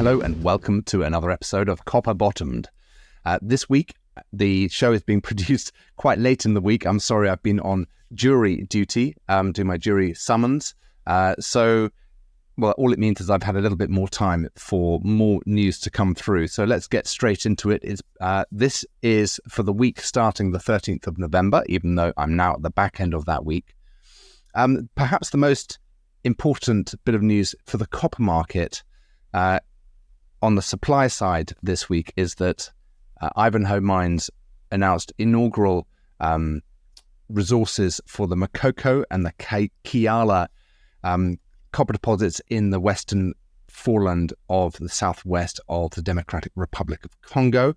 Hello and welcome to another episode of Copper Bottomed. This week, the show is being produced quite late in the week. I'm sorry, I've been on jury duty, doing my jury summons. All it means is I've had a little bit more time for more news to come through. So let's get straight into it. This is for the week starting the 13th of November, even though I'm now at the back end of that week. Perhaps the most important bit of news for the copper market on the supply side this week is that Ivanhoe Mines announced inaugural resources for the Makoko and the Kiala copper deposits in the western foreland of the southwest of the Democratic Republic of Congo.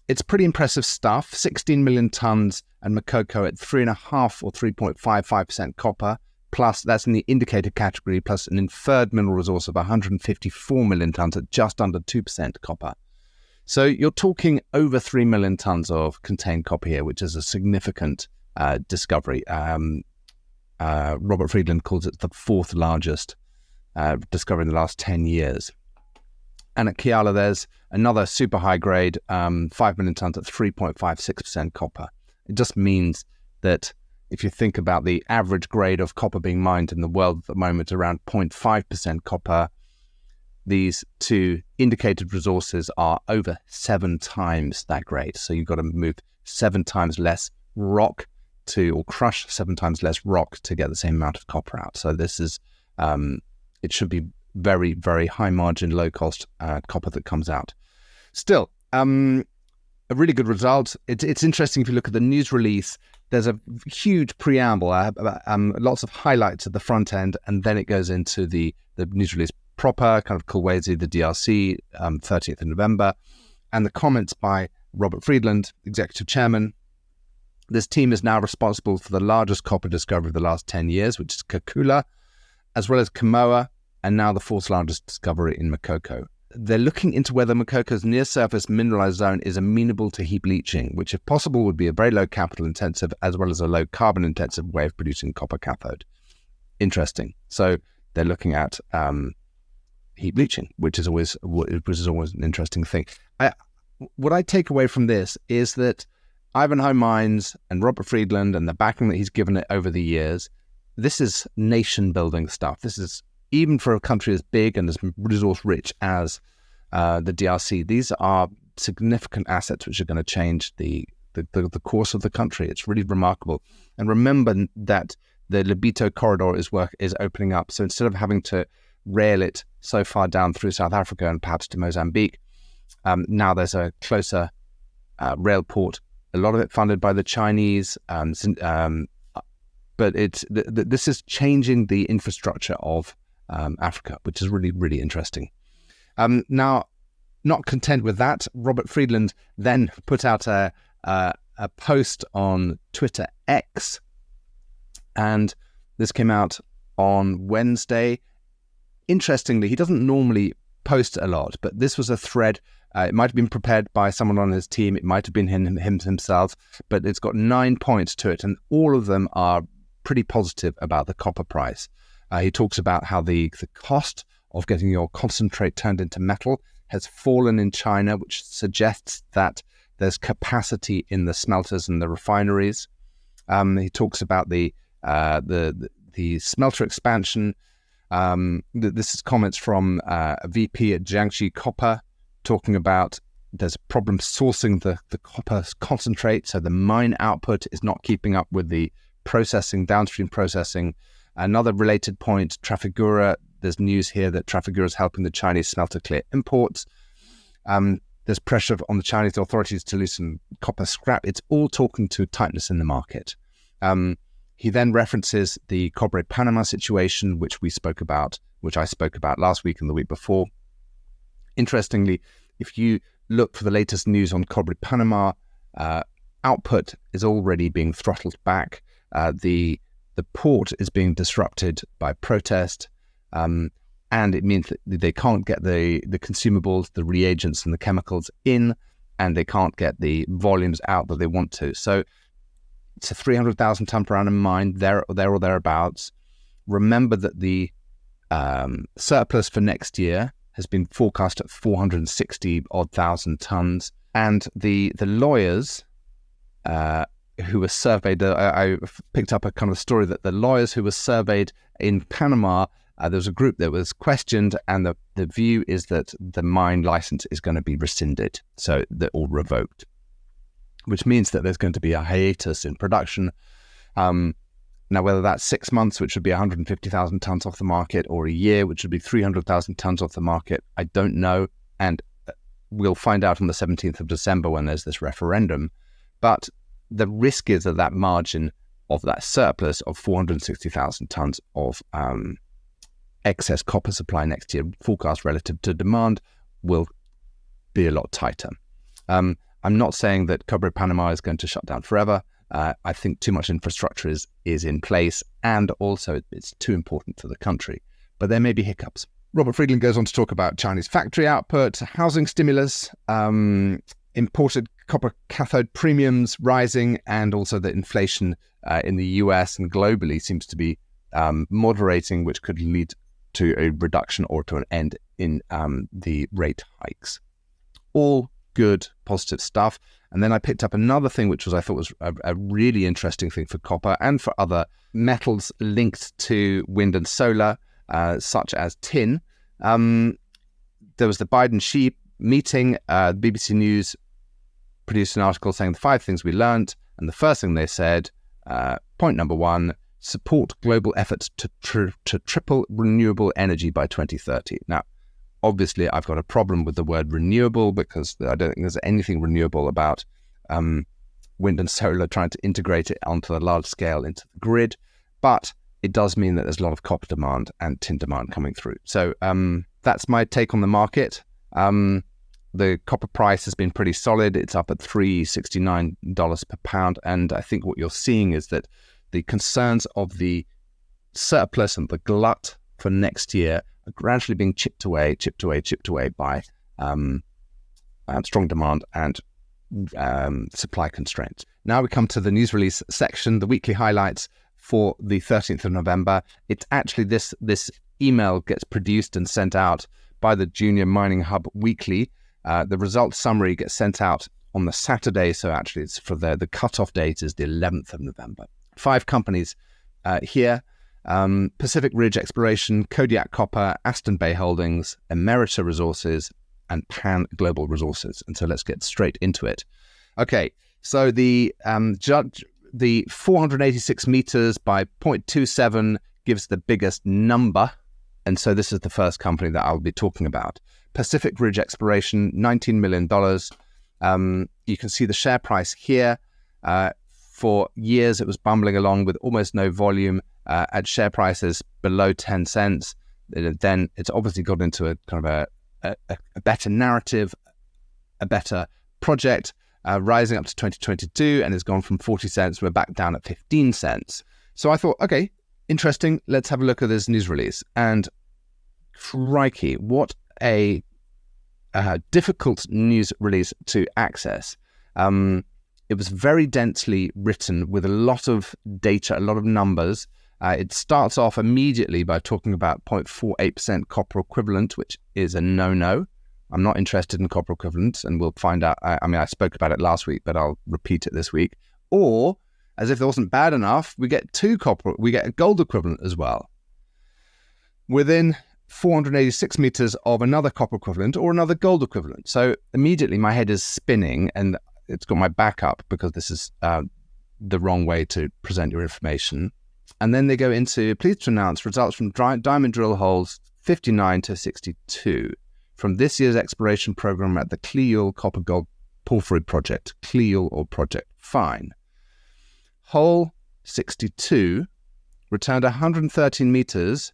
It's pretty impressive stuff. 16 million tons and Makoko at 3.5 or 3.55% copper, plus that's in the indicated category, plus an inferred mineral resource of 154 million tons at just under 2% copper. So you're talking over 3 million tons of contained copper here, which is a significant discovery. Robert Friedland calls it the fourth largest discovery in the last 10 years. And at Kiala, there's another super high grade, 5 million tons at 3.56% copper. It just means that if you think about the average grade of copper being mined in the world at the moment, around 0.5% copper, these two indicated resources are over 7 times that grade. So you've got to move 7 times less rock or crush 7 times less rock to get the same amount of copper out. So this is, it should be very, very high margin, low cost copper that comes out. Still, a really good result. It's interesting if you look at the news release, there's a huge preamble, lots of highlights at the front end, and then it goes into the news release proper, kind of Kolwezi, the DRC, 30th of November, and the comments by Robert Friedland, executive chairman. This team is now responsible for the largest copper discovery of the last 10 years, which is Kakula, as well as Kamoa, and now the fourth largest discovery in Makoko. They're looking into whether Makoko's near-surface mineralized zone is amenable to heap leaching, which if possible would be a very low capital intensive as well as a low carbon intensive way of producing copper cathode. Interesting. So they're looking at heap leaching, which is always an interesting thing. What I take away from this is that Ivanhoe Mines and Robert Friedland and the backing that he's given it over the years, this is nation-building stuff. This is, even for a country as big and as resource-rich as the DRC, these are significant assets which are going to change the course of the country. It's really remarkable. And remember that the Lobito corridor is opening up. So instead of having to rail it so far down through South Africa and perhaps to Mozambique, now there's a closer rail port. A lot of it funded by the Chinese, but this is changing the infrastructure of Africa, which is really, really interesting. Now, not content with that, Robert Friedland then put out a post on Twitter X, and this came out on Wednesday. Interestingly, he doesn't normally post a lot, but this was a thread. It might have been prepared by someone on his team. It might have been him himself, but it's got 9 points to it, and all of them are pretty positive about the copper price. He talks about how the cost of getting your concentrate turned into metal has fallen in China, which suggests that there's capacity in the smelters and the refineries. He talks about the smelter expansion. This is comments from a VP at Jiangxi Copper, talking about there's a problem sourcing the copper concentrate, so the mine output is not keeping up with the downstream processing. Another related point, Trafigura, there's news here that Trafigura is helping the Chinese smelter clear imports. There's pressure on the Chinese authorities to loosen copper scrap. It's all talking to tightness in the market. He then references the Cobre Panama situation, which I spoke about last week and the week before. Interestingly, if you look for the latest news on Cobre Panama, output is already being throttled back. The port is being disrupted by protest, and it means that they can't get the consumables, the reagents and the chemicals in, and they can't get the volumes out that they want to. So it's a 300,000 ton per annum mine, there or thereabouts. Remember that the surplus for next year has been forecast at 460 odd thousand tons. And the lawyers who were surveyed, I picked up a kind of story that the lawyers who were surveyed in Panama, there was a group that was questioned, and the view is that the mine license is going to be rescinded, so they're all revoked, which means that there's going to be a hiatus in production. Now, whether that's 6 months, which would be 150,000 tons off the market, or a year, which would be 300,000 tons off the market, I don't know. And we'll find out on the 17th of December when there's this referendum. But the risk is that margin of that surplus of 460,000 tons of excess copper supply next year, forecast relative to demand, will be a lot tighter. I'm not saying that Cobre Panama is going to shut down forever. I think too much infrastructure is in place, and also it's too important to the country. But there may be hiccups. Robert Friedland goes on to talk about Chinese factory output, housing stimulus, imported copper cathode premiums rising, and also that inflation in the US and globally seems to be moderating, which could lead to a reduction or to an end in the rate hikes. All good, positive stuff. And then I picked up another thing, which I thought was a really interesting thing for copper and for other metals linked to wind and solar, such as tin. There was the Biden-Xi meeting. BBC News produced an article saying the 5 things we learned. And the first thing they said, point number 1, support global efforts to triple renewable energy by 2030. Now, obviously, I've got a problem with the word renewable because I don't think there's anything renewable about wind and solar trying to integrate it onto a large scale into the grid. But it does mean that there's a lot of copper demand and tin demand coming through. So that's my take on the market. The copper price has been pretty solid. It's up at $369 per pound. And I think what you're seeing is that the concerns of the surplus and the glut for next year are gradually being chipped away by strong demand and supply constraints. Now we come to the news release section, the weekly highlights for the 13th of November. It's actually this email gets produced and sent out by the Junior Mining Hub weekly. The results summary gets sent out on the Saturday, so actually it's for the cutoff date is the 11th of November. 5 companies here. Pacific Ridge Exploration, Kodiak Copper, Aston Bay Holdings, Emerita Resources, and Pan Global Resources. And so let's get straight into it. Okay, so the 486 meters by 0.27 gives the biggest number. And so this is the first company that I'll be talking about. Pacific Ridge Exploration, $19 million. You can see the share price here. For years, it was bumbling along with almost no volume at share prices below 10 cents. Then it's obviously got into a kind of a better narrative, a better project, rising up to 2022, and it's gone from 40 cents. We're back down at 15 cents. So I thought, okay, interesting. Let's have a look at this news release. And crikey, what a difficult news release to access. It was very densely written with a lot of data, a lot of numbers. It starts off immediately by talking about 0.48% copper equivalent, which is a no-no. I'm not interested in copper equivalent, and we'll find out. I spoke about it last week, but I'll repeat it this week. Or, as if it wasn't bad enough, we get a gold equivalent as well. Within 486 meters of another copper equivalent or another gold equivalent. So immediately my head is spinning, and it's got my back up because this is the wrong way to present your information. And then they go into, pleased to announce results from diamond drill holes 59 to 62 from this year's exploration program at the Cleal Copper Gold Porphyry Project. Cleal or Project, fine. Hole 62 returned 113 meters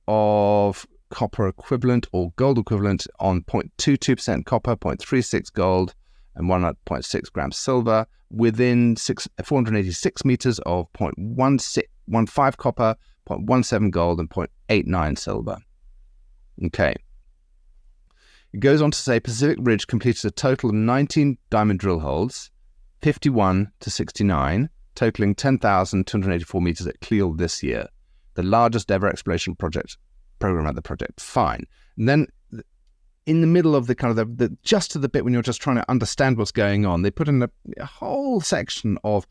of copper equivalent or gold equivalent on 0.22% copper, 0.36 gold, and 1.6 grams silver within 486 meters of 0.15 copper, 0.17 gold, and 0.89 silver. Okay. It goes on to say Pacific Ridge completed a total of 19 diamond drill holes, 51 to 69, totaling 10,284 meters at Cleal this year, the largest ever exploration program at the project. Fine. And then in the middle of the kind of the just to the bit when you're just trying to understand what's going on, they put in a whole section of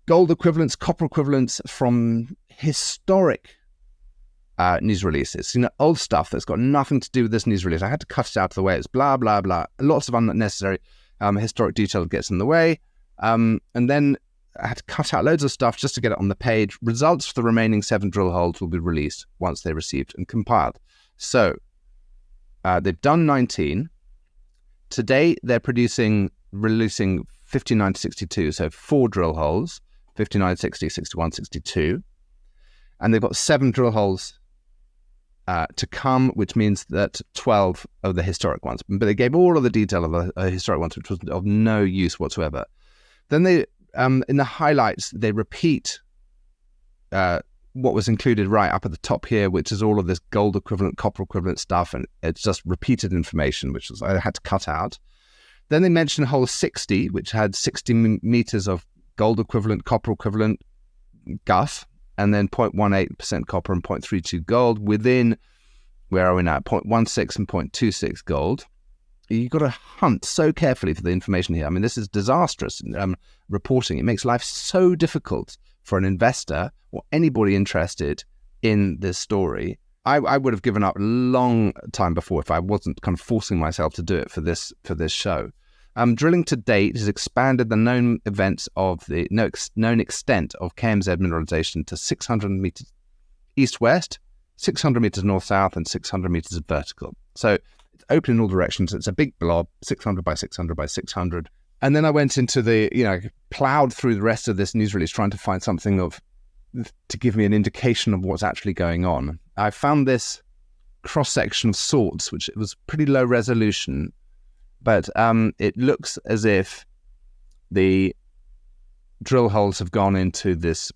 gold equivalents, copper equivalents from historic news releases. Old stuff that's got nothing to do with this news release. I had to cut it out of the way. It's blah, blah, blah. Lots of unnecessary historic detail gets in the way. And then I had to cut out loads of stuff just to get it on the page. Results for the remaining 7 drill holes will be released once they're received and compiled. So they've done 19. Today, they're releasing 59 to 62. So 4 drill holes, 59, 60, 61, 62. And they've got 7 drill holes to come, which means that 12 of the historic ones. But they gave all of the detail of the historic ones, which was of no use whatsoever. Then they, in the highlights, they repeat what was included right up at the top here, which is all of this gold equivalent, copper equivalent stuff, and it's just repeated information, which was, I had to cut out. Then they mentioned hole 60, which had 60 meters of gold equivalent, copper equivalent guff, and then 0.18% copper and 0.32 gold within, where are we now, 0.16 and 0.26 gold. You've got to hunt so carefully for the information here. I mean, this is disastrous reporting. It makes life so difficult for an investor or anybody interested in this story. I would have given up a long time before if I wasn't kind of forcing myself to do it for this show. Drilling to date has expanded the known events of the known extent of KMZ mineralization to 600 meters east-west, 600 meters north-south, and 600 meters vertical. So it's open in all directions. It's a big blob, 600 by 600 by 600. And then I went into plowed through the rest of this news release trying to find something to give me an indication of what's actually going on. I found this cross-section of sorts, which was pretty low resolution, but it looks as if the drill holes have gone into this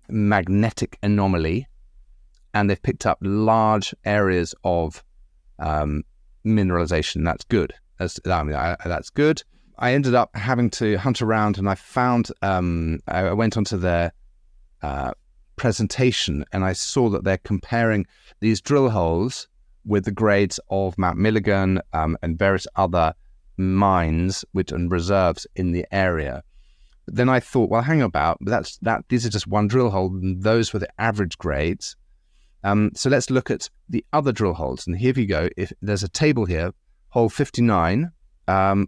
magnetic anomaly, and they've picked up large areas of mineralization. That's good. That's good. I ended up having to hunt around, and I found I went onto their presentation, and I saw that they're comparing these drill holes with the grades of Mount Milligan and various other mines and reserves in the area. But then I thought, well, hang about, these are just one drill hole, and those were the average grades. So let's look at the other drill holes. And here we go. If there's a table here, hole 59,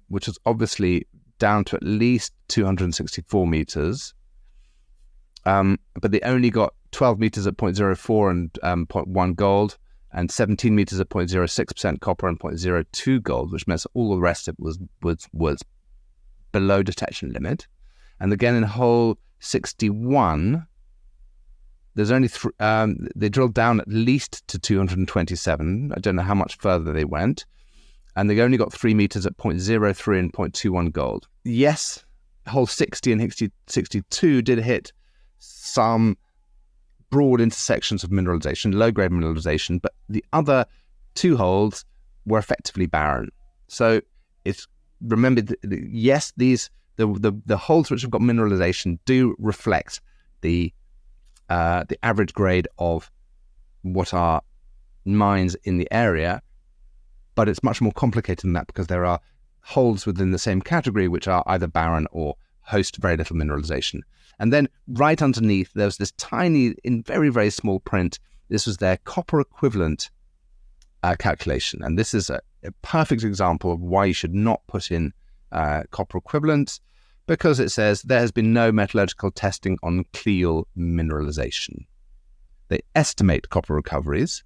which is obviously down to at least 264 meters. But they only got 12 meters at 0.04 and 0.1 gold, and 17 meters at 0.06% copper and 0.02 gold, which means all the rest of it was below detection limit. And again, in hole 61, there's only they drilled down at least to 227. I don't know how much further they went. And they only got 3 meters at 0.03 and 0.21 gold. Yes, hole 60 and 62 did hit some broad intersections of mineralization, low-grade mineralization, but the other 2 holes were effectively barren. So remember, yes, the holes which have got mineralization do reflect the average grade of what are mines in the area, but it's much more complicated than that because there are holes within the same category which are either barren or host very little mineralization. And then right underneath, there's this tiny, in very, very small print, this was their copper equivalent calculation. And this is a perfect example of why you should not put in copper equivalent, because it says there has been no metallurgical testing on Cleal mineralization. They estimate copper recoveries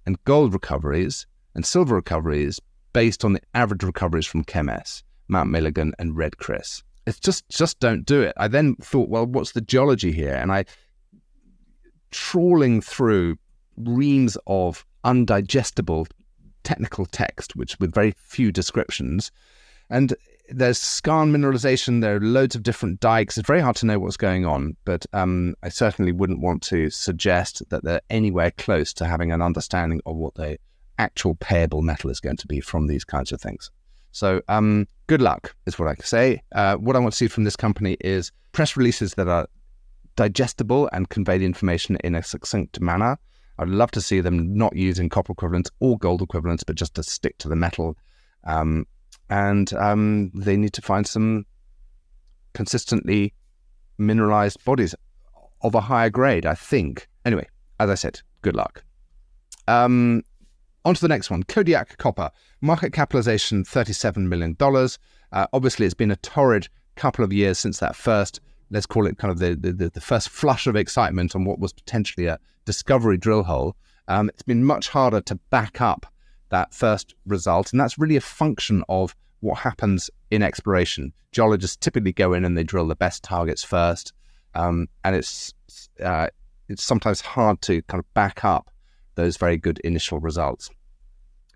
and gold recoveries and silver recoveries based on the average recoveries from ChemS, Mount Milligan and Red Chris. It's just don't do it. I then thought, well, what's the geology here? And I, trawling through reams of undigestible technical text, which with very few descriptions, and there's skarn mineralization, there are loads of different dikes. It's very hard to know what's going on, but I certainly wouldn't want to suggest that they're anywhere close to having an understanding of what the actual payable metal is going to be from these kinds of things. So good luck is what I can say. What I want to see from this company is press releases that are digestible and convey the information in a succinct manner. I'd love to see them not using copper equivalents or gold equivalents, but just to stick to the metal. They need to find some consistently mineralized bodies of a higher grade, I think. Anyway, as I said, good luck. On to the next one. Kodiak Copper. Market capitalization, $37 million. Obviously, it's been a torrid couple of years since that first, let's call it kind of the first flush of excitement on what was potentially a discovery drill hole. It's been much harder to back up that first result, and that's really a function of what happens in exploration. Geologists typically go in and they drill the best targets first, and it's sometimes hard to kind of back up those very good initial results,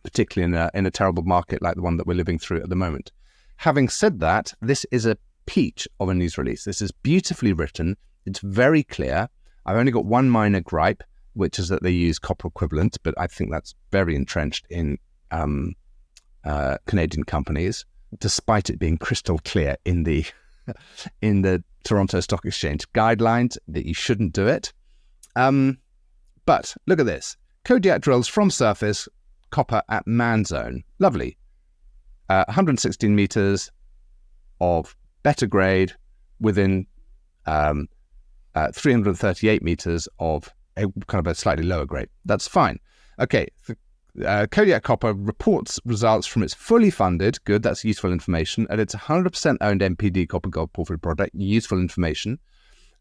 particularly in a terrible market like the one that we're living through at the moment. Having said that, this is a peach of a news release. This is beautifully written. It's very clear. I've only got one minor gripe, which is that they use copper equivalent, but I think that's very entrenched in Canadian companies, despite it being crystal clear in the Toronto Stock Exchange guidelines that you shouldn't do it. But look at this. Kodiak drills from surface, copper at man zone. Lovely. 116 meters of better grade within 338 meters of a kind of a slightly lower grade. That's fine. Okay, Kodiak Copper reports results from its fully funded, good, that's useful information, and its 100% owned MPD copper gold porphyry project, useful information.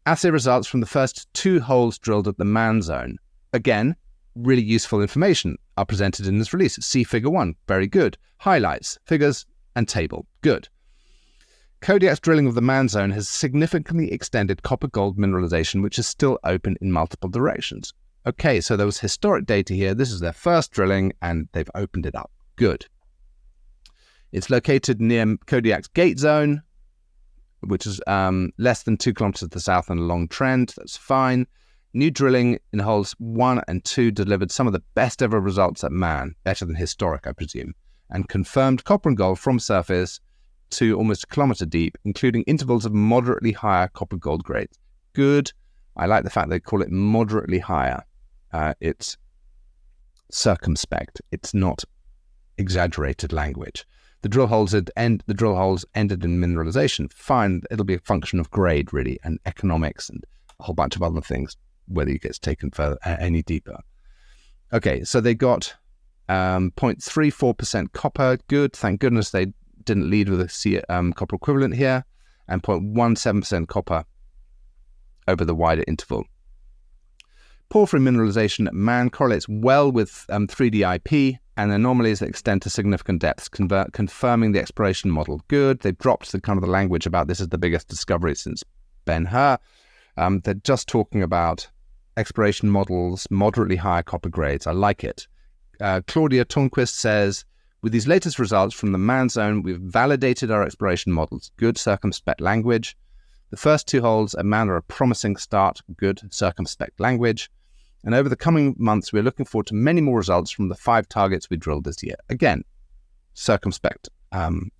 Assay results from the first 2 holes drilled at the man zone. Again, really useful information are presented in this release. See figure 1, very good. Highlights, figures, and table, good. Kodiak's drilling of the man zone has significantly extended copper-gold mineralization, which is still open in multiple directions. Okay, so there was historic data here. This is their first drilling, and they've opened it up. Good. It's located near Kodiak's gate zone, which is less than 2 kilometers to the south and a long trend. That's fine. New drilling in holes 1 and 2 delivered some of the best ever results at man, better than historic, I presume, and confirmed copper and gold from surface to almost a kilometer deep, including intervals of moderately higher copper gold grades. Good. I like the fact they call it moderately higher. It's circumspect. It's not exaggerated language. The drill holes ended in mineralization. Fine. It'll be a function of grade, really, and economics and a whole bunch of other things, whether it gets taken further any deeper. Okay, so they got 0.34% copper. Good. Thank goodness they didn't lead with a copper equivalent here, and 0.17% copper over the wider interval. Porphyry mineralization at man correlates well with 3D IP and anomalies that extend to significant depths, confirming the exploration model. Good. They've dropped the kind of the language about this is the biggest discovery since Ben-Hur. They're just talking about exploration models, moderately higher copper grades. I like it. Claudia Tornquist says, with these latest results from the man zone, we've validated our exploration models. Good circumspect language. The first 2 holes at man are a promising start. Good circumspect language. And over the coming months, we're looking forward to many more results from the 5 targets we drilled this year. Again, circumspect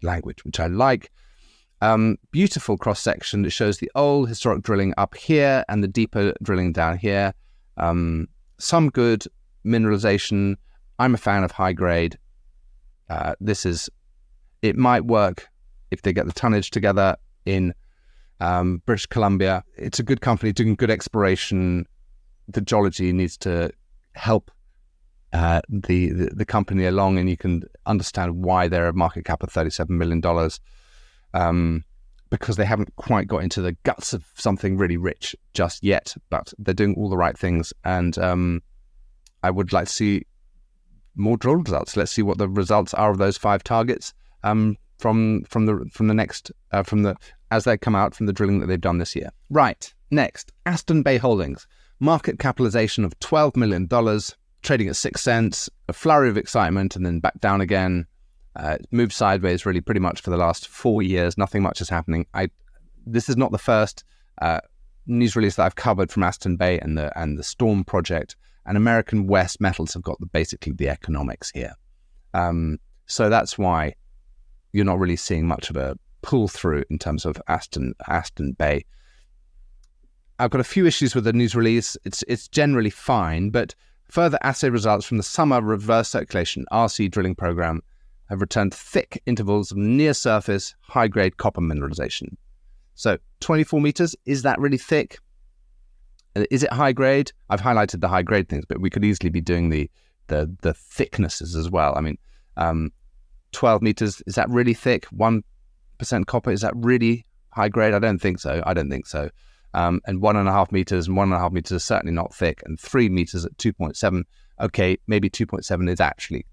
language, which I like. Beautiful cross-section. It shows the old historic drilling up here and the deeper drilling down here. Some good mineralization. I'm a fan of high grade. It might work if they get the tonnage together in British Columbia. It's a good company doing good exploration. The geology needs to help the company along, and you can understand why they're a market cap of $37 million, because they haven't quite got into the guts of something really rich just yet, but they're doing all the right things. And I would like to see more drill results. Let's see what the results are of those 5 targets as they come out from the drilling that they've done this year. Right, next, Aston Bay Holdings. Market capitalization of $12 million, trading at 6 cents, a flurry of excitement, and then back down again. It's moved sideways really pretty much for the last 4 years. Nothing much is happening. This is not the first news release that I've covered from Aston Bay and the Storm project. And American West Metals have got basically the economics here. So that's why you're not really seeing much of a pull through in terms of Aston Bay. I've got a few issues with the news release. It's generally fine, but Further assay results from the summer reverse circulation RC drilling program have returned thick intervals of near-surface, high-grade copper mineralization. So 24 meters, is that really thick? Is it high-grade? I've highlighted the high-grade things, but we could easily be doing the thicknesses as well. I mean, 12 meters, is that really thick? 1% copper, is that really high-grade? I don't think so. And 1.5 meters is certainly not thick, and 3 meters at 2.7. Okay, maybe 2.7 is actually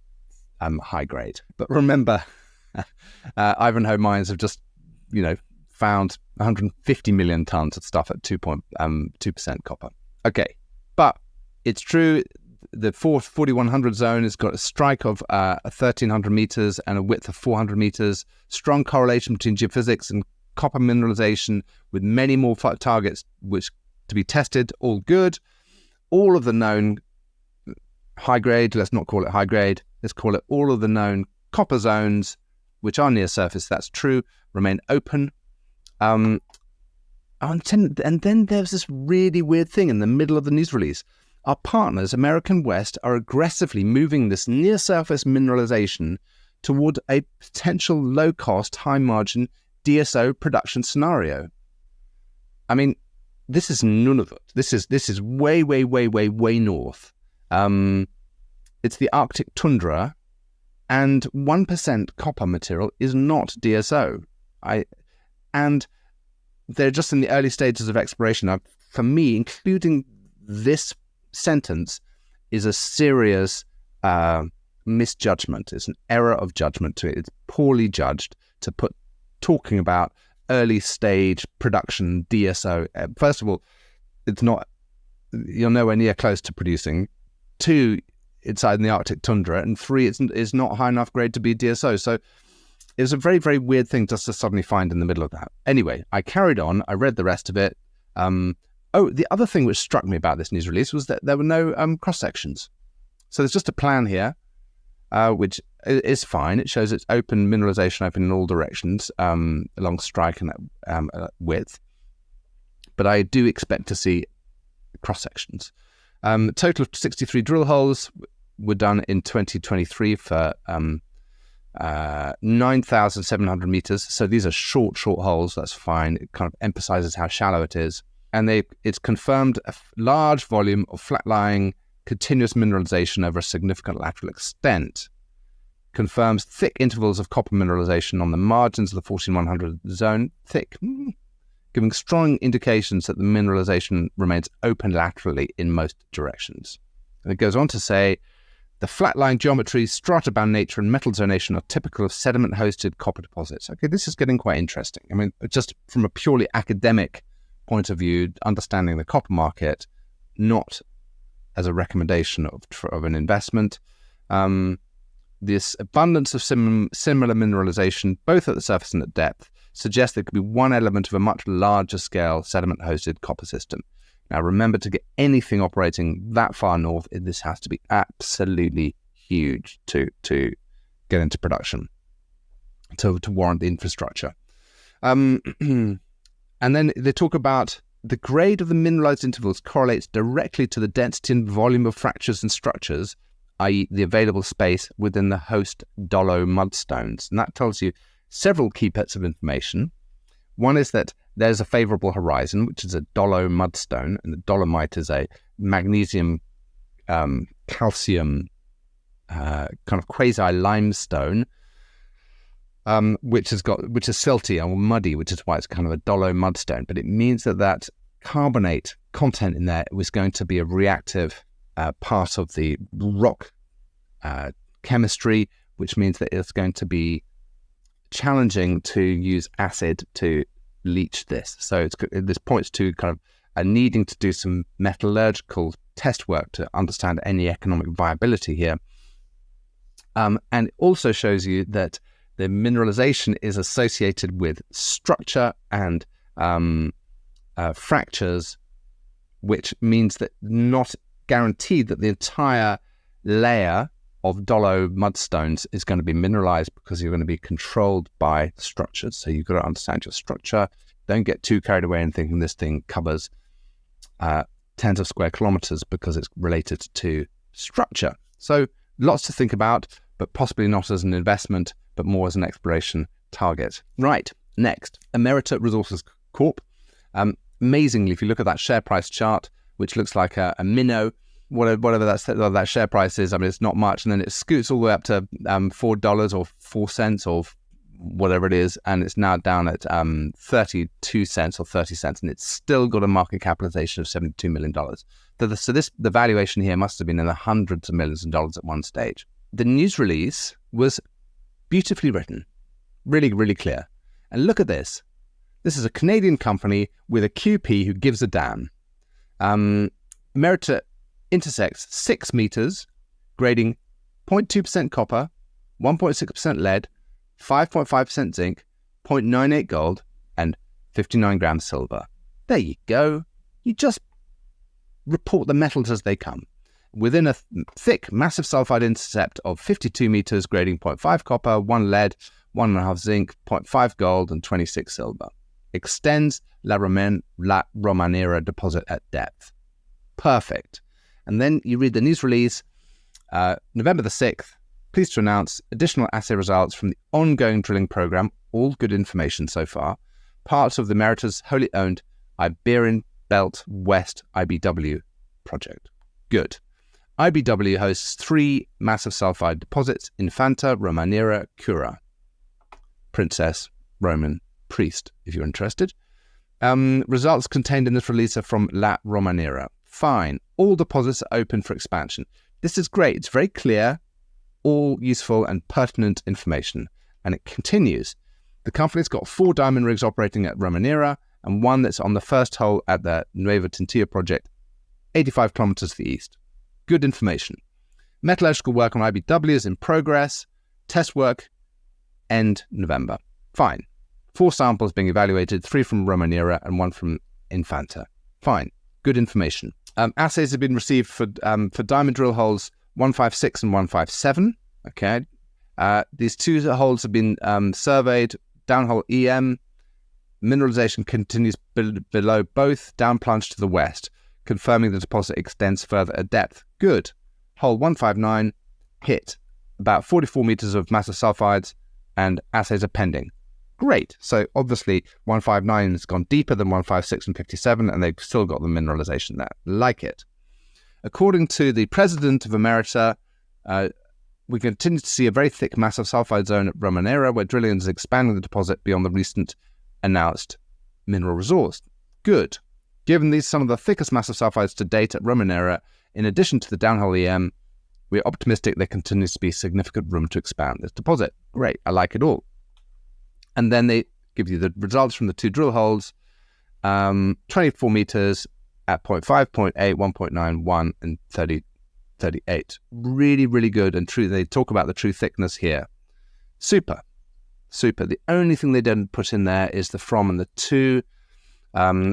high grade. But remember, Ivanhoe Mines have just, found 150 million tons of stuff at 2% copper. Okay, but it's true. The 4100 zone has got a strike of 1,300 meters and a width of 400 meters. Strong correlation between geophysics and copper mineralization, with many more targets which to be tested. All good. All of the known high grade, let's not call it high grade, let's call it all of the known copper zones, which are near surface, that's true, remain open. And then there's this really weird thing in the middle of the news release. Our partners, American West, are aggressively moving this near surface mineralization toward a potential low cost, high margin DSO production scenario. I mean, this is Nunavut. This is way north. It's the Arctic tundra, and 1% copper material is not DSO. And they're just in the early stages of exploration. For me, including this sentence is a serious misjudgment. It's an error of judgment to it. It's poorly judged to put talking about early stage production DSO. First of all, you're nowhere near close to producing. 2, it's in the Arctic tundra, and 3, it's not high enough grade to be DSO. So it was a very, very weird thing just to suddenly find in the middle of that. Anyway, I carried on. I read the rest of it. The other thing which struck me about this news release was that there were no cross sections. So there's just a plan here, which is fine. It shows it's open mineralization, open in all directions along strike and width. But I do expect to see cross sections. A total of 63 drill holes were done in 2023 for 9,700 meters. So these are short holes. That's fine. It kind of emphasizes how shallow it is. And it's confirmed a large volume of flat-lying continuous mineralization over a significant lateral extent. Confirms thick intervals of copper mineralization on the margins of the 14100 zone. Thick, giving strong indications that the mineralization remains open laterally in most directions. And it goes on to say, the flat-lying geometry, strata-bound nature, and metal zonation are typical of sediment-hosted copper deposits. Okay, this is getting quite interesting. I mean, just from a purely academic point of view, understanding the copper market, not as a recommendation of an investment. This abundance of similar mineralization, both at the surface and at depth, suggests there could be one element of a much larger scale sediment-hosted copper system. Now, remember, to get anything operating that far north, this has to be absolutely huge to get into production, to warrant the infrastructure. And then they talk about the grade of the mineralized intervals correlates directly to the density and volume of fractures and structures, i.e. the available space within the host dollo mudstones. And that tells you several key bits of information. One is that there's a favorable horizon, which is a dollo mudstone, and the dolomite is a magnesium calcium kind of quasi limestone, which is silty or muddy, which is why it's kind of a dollo mudstone. But it means that carbonate content in there was going to be a reactive part of the rock chemistry, which means that it's going to be challenging to use acid to leach this. So this points to kind of needing to do some metallurgical test work to understand any economic viability here. And it also shows you that the mineralization is associated with structure and fractures, which means that not guaranteed that the entire layer of dollo mudstones is going to be mineralized, because you're going to be controlled by structures. So you've got to understand your structure. Don't get too carried away in thinking this thing covers tens of square kilometers, because it's related to structure. So lots to think about, but possibly not as an investment, but more as an exploration target. Right, next, Emerita Resources Corp. Amazingly, if you look at that share price chart, which looks like a minnow, whatever that share price is, I mean, it's not much, and then it scoots all the way up to $4 or 4 cents or whatever it is, and it's now down at 32 cents or 30 cents, and it's still got a market capitalization of $72 million. So the valuation here must have been in the hundreds of millions of dollars at one stage. The news release was beautifully written, really, really clear. And look at this. This is a Canadian company with a QP who gives a damn. Emerita intersects 6 meters, grading 0.2% copper, 1.6% lead, 5.5% zinc, 0.98 gold, and 59 grams silver. There you go. You just report the metals as they come. Within a thick, massive sulfide intercept of 52 meters, grading 0.5 copper, 1 lead, 1.5 zinc, 0.5 gold, and 26 silver. Extends La Romanera deposit at depth. Perfect. And then you read the news release, November the 6th, pleased to announce additional assay results from the ongoing drilling program, all good information so far, parts of the Emerita's wholly owned Iberian Belt West IBW project. Good. IBW hosts 3 massive sulfide deposits, Infanta, Romanera, Cura. Princess, Roman, Priest, if you're interested. Results contained in this release are from La Romanera. Fine. All deposits are open for expansion. This is great. It's very clear, all useful and pertinent information. And it continues. The company's got 4 diamond rigs operating at Romanera and 1 that's on the first hole at the Nueva Tintia project, 85 kilometers to the east. Good information. Metallurgical work on IBW is in progress. Test work end November. Fine. 4 samples being evaluated, 3 from Romanera and 1 from Infanta. Fine. Good information. Assays have been received for diamond drill holes 156 and 157. Okay. These 2 holes have been surveyed. Downhole EM. Mineralization continues below both, down plunge to the west, confirming the deposit extends further at depth. Good. Hole 159 hit about 44 meters of massive sulfides and assays are pending. Great. So obviously 159 has gone deeper than 156 and 57 and they've still got the mineralization there. Like it. According to the president of Emerita, we continue to see a very thick massive sulfide zone at Romanera where drilling is expanding the deposit beyond the recent announced mineral resource. Good. Given these some of the thickest massive sulfides to date at Romanera, in addition to the downhole EM, we're optimistic there continues to be significant room to expand this deposit. Great. I like it all. And then they give you the results from the 2 drill holes, 24 meters at 0.5, 0.8, 1.91, and 38. Really, really good and true. They talk about the true thickness here. Super. The only thing they don't put in there is the from and the to,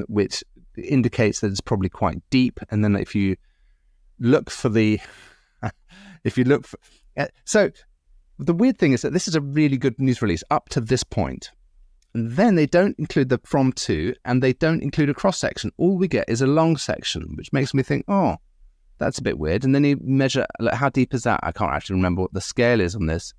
which indicates that it's probably quite deep. And then if you look for so the weird thing is that this is a really good news release up to this point. And then they don't include the from to, and they don't include a cross section. All we get is a long section, which makes me think, oh, that's a bit weird. And then you measure, like, how deep is that? I can't actually remember what the scale is on this,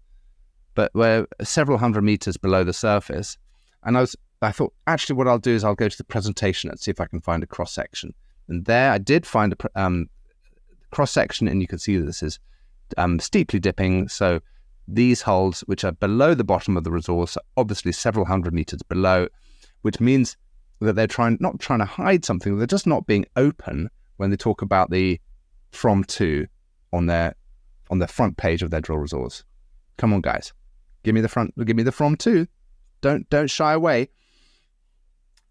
but we're several hundred meters below the surface. And I thought, actually, what I'll do is I'll go to the presentation and see if I can find a cross section. And there I did find a cross section, and you can see that this is steeply dipping. So these holes, which are below the bottom of the resource, are obviously several hundred meters below, which means that they're not trying to hide something. They're just not being open when they talk about the from to on their front page of their drill resource. Come on, guys, give me the from to. Don't shy away.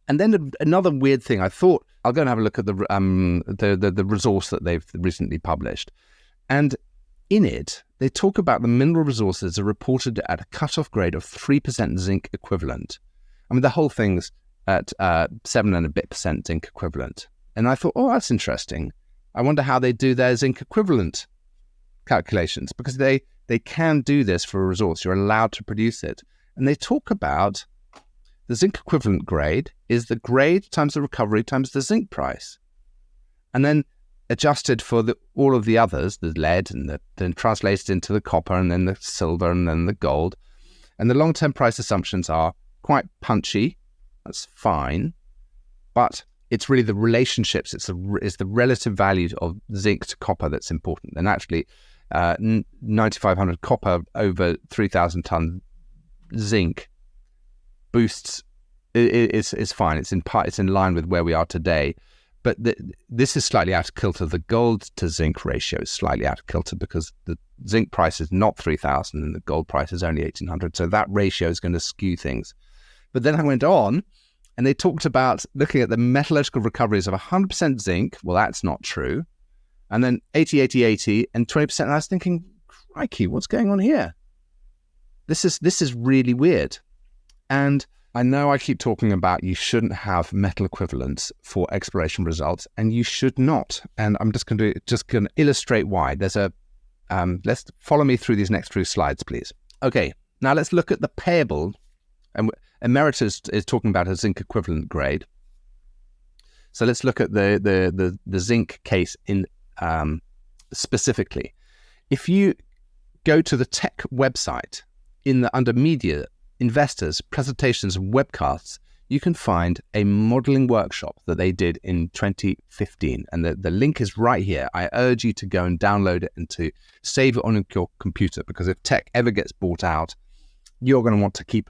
And then another weird thing, I thought I'll go and have a look at the resource that they've recently published, and in it they talk about the mineral resources are reported at a cutoff grade of 3% zinc equivalent. I mean, the whole thing's at 7 and a bit % zinc equivalent, and I thought, oh, that's interesting. I wonder how they do their zinc equivalent calculations, because they can do this for a resource. You're allowed to produce it, and they talk about the zinc equivalent grade is the grade times the recovery times the zinc price. And then adjusted for all of the others, the lead, and then translated into the copper, and then the silver, and then the gold. And the long-term price assumptions are quite punchy. That's fine. But it's really the relationships, it's the relative value of zinc to copper that's important. And actually, 9,500 copper over 3,000 ton zinc boosts is fine. It's in line with where we are today. But this is slightly out of kilter. The gold to zinc ratio is slightly out of kilter because the zinc price is not 3,000 and the gold price is only 1,800. So that ratio is going to skew things. But then I went on and they talked about looking at the metallurgical recoveries of 100% zinc. Well, that's not true. And then 80, 80, 80 and 20%. And I was thinking, crikey, what's going on here? This is really weird. And I know I keep talking about you shouldn't have metal equivalents for exploration results, and you should not. And I'm just going to illustrate why. There's let's follow me through these next few slides, please. Okay, now let's look at the payable. And Emeritus is talking about a zinc equivalent grade. So let's look at the zinc case in specifically. If you go to the tech website under media, investors, presentations, and webcasts, you can find a modeling workshop that they did in 2015. And the link is right here. I urge you to go and download it and to save it on your computer, because if tech ever gets bought out, you're going to want to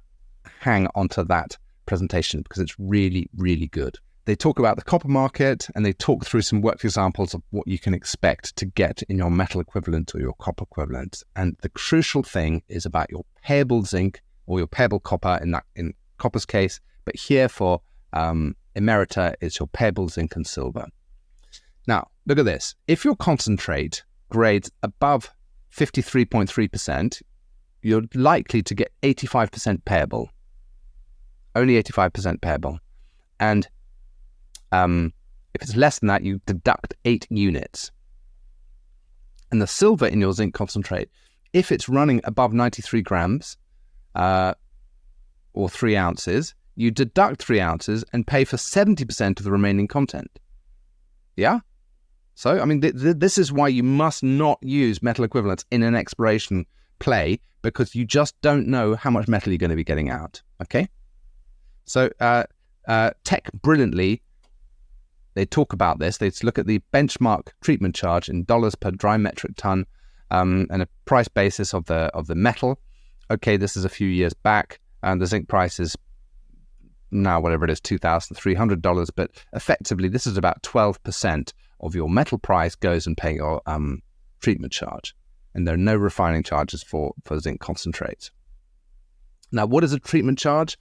hang onto that presentation because it's really, really good. They talk about the copper market and they talk through some worked examples of what you can expect to get in your metal equivalent or your copper equivalent. And the crucial thing is about your payable zinc or your payable copper in copper's case, but here for Emerita, it's your payable zinc and silver. Now, look at this. If your concentrate grades above 53.3%, you're likely to get 85% payable. Only 85% payable. And if it's less than that, you deduct 8 units. And the silver in your zinc concentrate, if it's running above 93 grams, or 3 ounces, you deduct 3 ounces and pay for 70% of the remaining content. Yeah? So, I mean, this is why you must not use metal equivalents in an exploration play, because you just don't know how much metal you're going to be getting out. Okay? So, Tech brilliantly, they talk about this. They look at the benchmark treatment charge in dollars per dry metric ton, and a price basis of the metal. Okay, this is a few years back, and the zinc price is now whatever it is, $2,300. But effectively, this is about 12% of your metal price goes and paying your treatment charge, and there are no refining charges for zinc concentrates. Now, what is a treatment charge?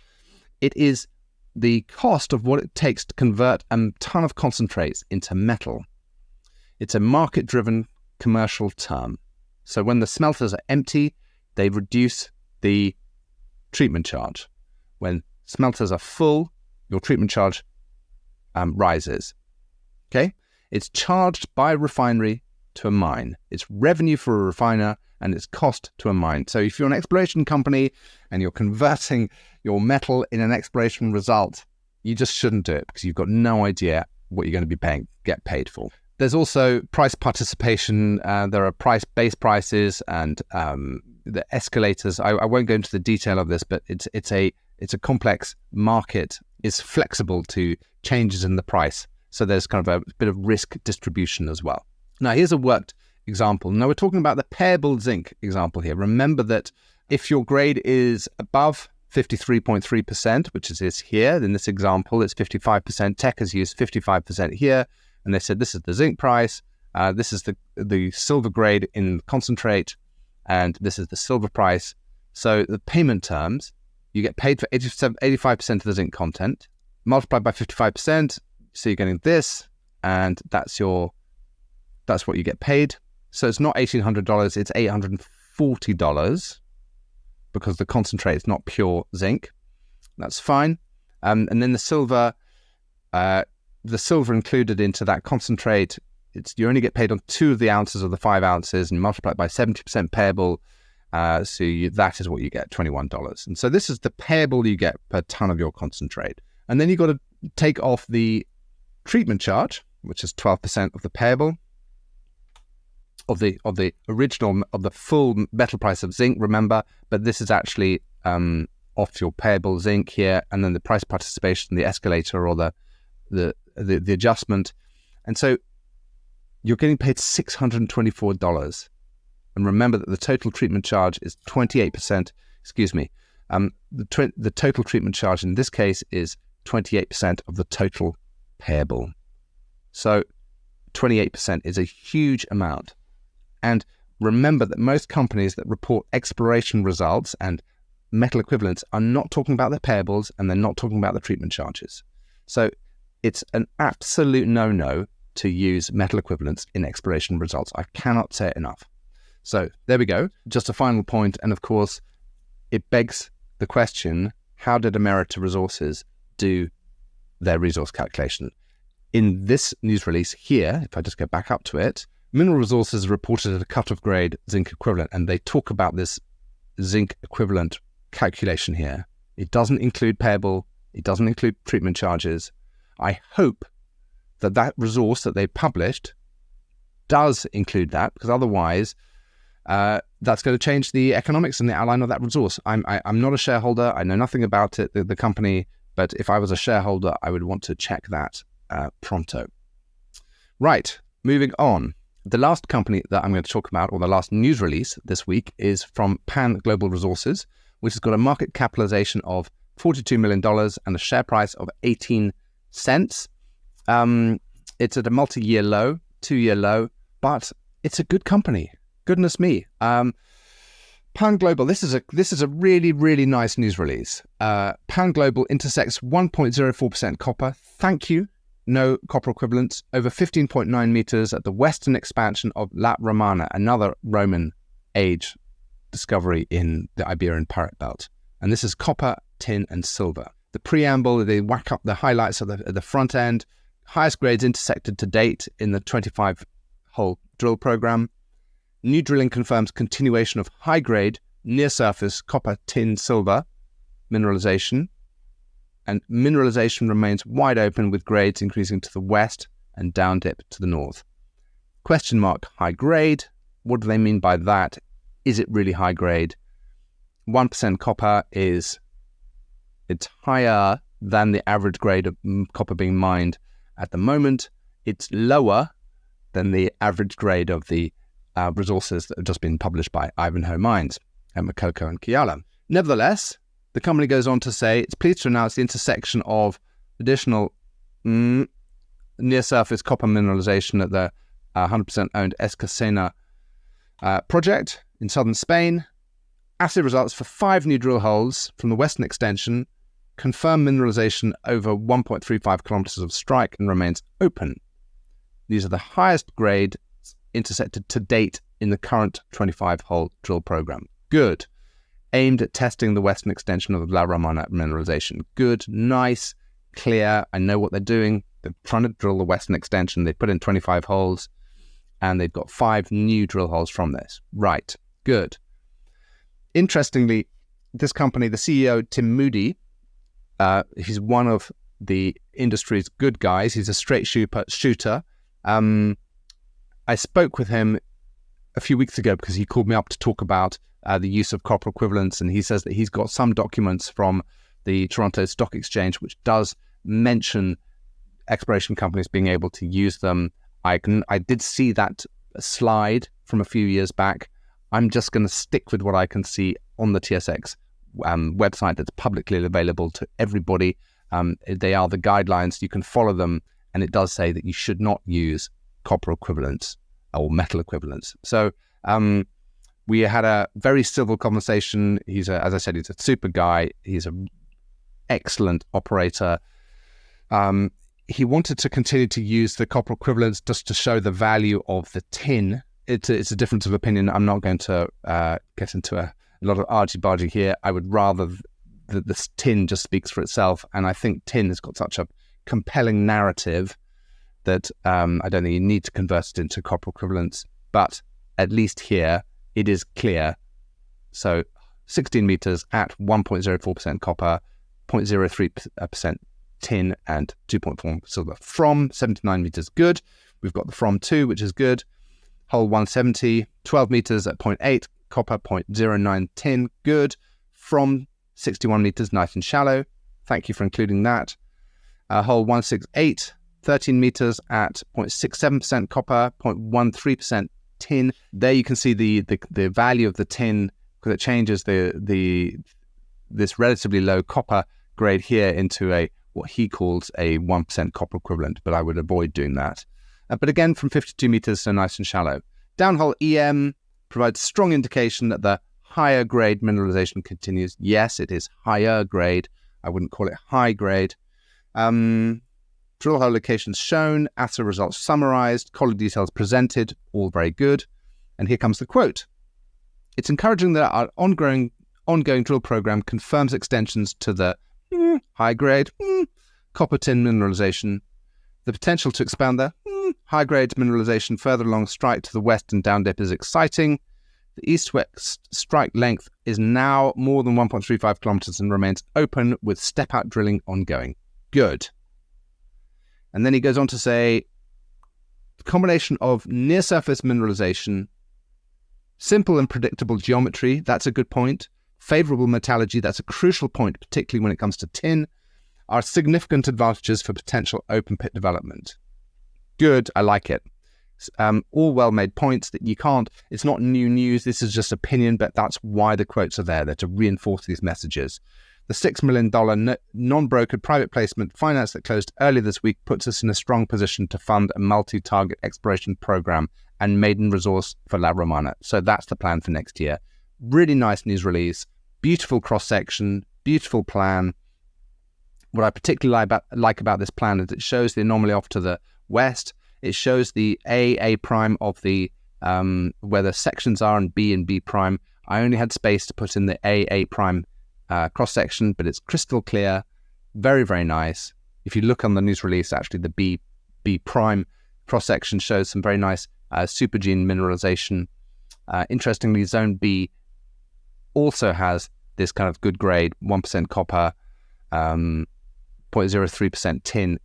It is the cost of what it takes to convert a ton of concentrates into metal. It's a market-driven commercial term. So when the smelters are empty, they reduce the treatment charge. When smelters are full, your treatment charge rises. Okay? It's charged by a refinery to a mine. It's revenue for a refiner and it's cost to a mine. So if you're an exploration company and you're converting your metal in an exploration result, you just shouldn't do it because you've got no idea what you're going to be get paid for. There's also price participation. There are base prices and the escalators. I won't go into the detail of this, but it's a complex market. It's flexible to changes in the price. So there's kind of a bit of risk distribution as well. Now, here's a worked example. Now, we're talking about the payable zinc example here. Remember that if your grade is above 53.3%, which is here, in this example, it's 55%. Tech has used 55% here. And they said, this is the zinc price. This is the silver grade in concentrate. And this is the silver price. So the payment terms, you get paid for 85% of the zinc content, multiplied by 55%. So you're getting this, and that's what you get paid. So it's not $1,800, it's $840 because the concentrate is not pure zinc. That's fine. And then the silver included into that concentrate, you only get paid on 2 of the ounces of the 5 ounces and multiply it by 70% payable. So that is what you get, $21. And so this is the payable you get per ton of your concentrate. And then you've got to take off the treatment charge, which is 12% of the payable. of the original, of the full metal price of zinc, remember, but this is actually off your payable zinc here, and then the price participation, the escalator, or the adjustment. And so you're getting paid $624. And remember that the total treatment charge is 28%. Excuse me. The total treatment charge in this case is 28% of the total payable. So 28% is a huge amount. And remember that most companies that report exploration results and metal equivalents are not talking about their payables, and they're not talking about the treatment charges. So it's an absolute no-no to use metal equivalents in exploration results. I cannot say it enough. So there we go. Just a final point, and of course, it begs the question, how did Emerita Resources do their resource calculation? In this news release here, if I just go back up to it, Mineral Resources reported a cut-off grade zinc equivalent, and they talk about this zinc equivalent calculation here. It doesn't include payable, it doesn't include treatment charges. I hope that resource that they published does include that, because otherwise that's going to change the economics and the outline of that resource. I'm not a shareholder. I know nothing about it, the company, but if I was a shareholder, I would want to check that pronto. Right, moving on. The last company that I'm going to talk about, or the last news release this week, is from Pan Global Resources, which has got a market capitalization of $42 million and a share price of 18 cents. It's at a multi-year low, 2-year low, but it's a good company. Goodness me. Pan Global, this is a really, really nice news release. Pan Global intersects 1.04% copper. Thank you. No copper equivalents, over 15.9 meters at the western expansion of La Romana, another Roman age discovery in the Iberian Pirate Belt. And this is copper, tin, and silver. The preamble, they whack up the highlights at the front end. Highest grades intersected to date in the 25-hole drill program. New drilling confirms continuation of high-grade, near-surface copper, tin, silver mineralization. And mineralization remains wide open, with grades increasing to the west and down dip to the north. Question mark, high grade. What do they mean by that? Is it really high grade? 1% copper it's higher than the average grade of copper being mined at the moment. It's lower than the average grade of the resources that have just been published by Ivanhoe Mines and Makoko and Kiala. Nevertheless, the company goes on to say it's pleased to announce the intersection of additional near-surface copper mineralization at the 100% owned Escacena project in southern Spain. Assay results for 5 new drill holes from the western extension confirm mineralization over 1.35 kilometers of strike and remains open. These are the highest grade intersected to date in the current 25-hole drill program. Good. Aimed at testing the western extension of the La Romana mineralization. Good, nice, clear. I know what they're doing. They're trying to drill the western extension. They put in 25 holes, and they've got 5 new drill holes from this. Right, good. Interestingly, this company, the CEO, Tim Moody, he's one of the industry's good guys. He's a straight shooter. I spoke with him a few weeks ago because he called me up to talk about the use of copper equivalents, and he says that he's got some documents from the Toronto Stock Exchange which does mention exploration companies being able to use them. I did see that slide from a few years back. I'm just going to stick with what I can see on the TSX website that's publicly available to everybody. They are the guidelines. You can follow them, and it does say that you should not use copper equivalents or metal equivalents. So we had a very civil conversation. As I said, he's a super guy. He's an excellent operator. He wanted to continue to use the copper equivalents just to show the value of the tin. It's a difference of opinion. I'm not going to get into a lot of argy-bargy here. I would rather that this tin just speaks for itself. And I think tin has got such a compelling narrative that I don't think you need to convert it into copper equivalents. But at least here, it is clear. So 16 meters at 1.04% copper, 0.03% tin, and 2.4 silver. From 79 meters, good. We've got the from 2, which is good. Hole 170, 12 meters at 0.8, copper 0.09 tin, good. From 61 meters, nice and shallow. Thank you for including that. Hole 168, 13 meters at 0.67% copper, 0.13% tin. There you can see the value of the tin, because it changes this relatively low copper grade here into what he calls a 1% copper equivalent, but I would avoid doing that. But again, from 52 meters, so nice and shallow. Downhole EM provides strong indication that the higher grade mineralization continues. Yes, it is higher grade. I wouldn't call it high grade. Drill hole locations shown, assay results summarized, collar details presented, all very good. And here comes the quote. It's encouraging that our ongoing drill program confirms extensions to the high grade copper tin mineralization. The potential to expand the high grade mineralization further along strike to the west and down dip is exciting. The east-west strike length is now more than 1.35 kilometers and remains open with step-out drilling ongoing. Good. And then he goes on to say, the combination of near-surface mineralization, simple and predictable geometry, that's a good point. Favorable metallurgy, that's a crucial point, particularly when it comes to tin, are significant advantages for potential open pit development. Good, I like it. All well-made points that you can't, it's not new news, this is just opinion, but that's why the quotes are there. They're to reinforce these messages. The $6 million non-brokered private placement finance that closed earlier this week puts us in a strong position to fund a multi-target exploration program and maiden resource for La Romana. So that's the plan for next year. Really nice news release, beautiful cross-section, beautiful plan. What I particularly like about this plan is it shows the anomaly off to the west. It shows the A prime of the where the sections are, and B prime. I only had space to put in the A prime cross-section, but it's crystal clear, very, very nice. If you look on the news release, actually the B prime cross-section shows some very nice supergene mineralization. Interestingly, zone B also has this kind of good grade, 1% copper, 0.03% tin,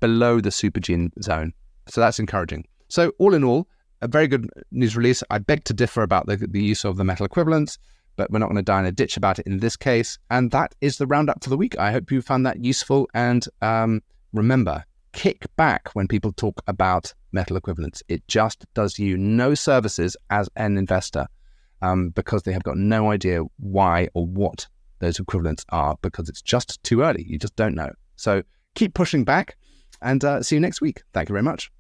below the supergene zone. So that's encouraging. So all in all, a very good news release. I beg to differ about the use of the metal equivalents, but we're not going to die in a ditch about it in this case. And that is the roundup for the week. I hope you found that useful. And remember, kick back when people talk about metal equivalents. It just does you no services as an investor, because they have got no idea why or what those equivalents are, because it's just too early. You just don't know. So keep pushing back. And see you next week. Thank you very much.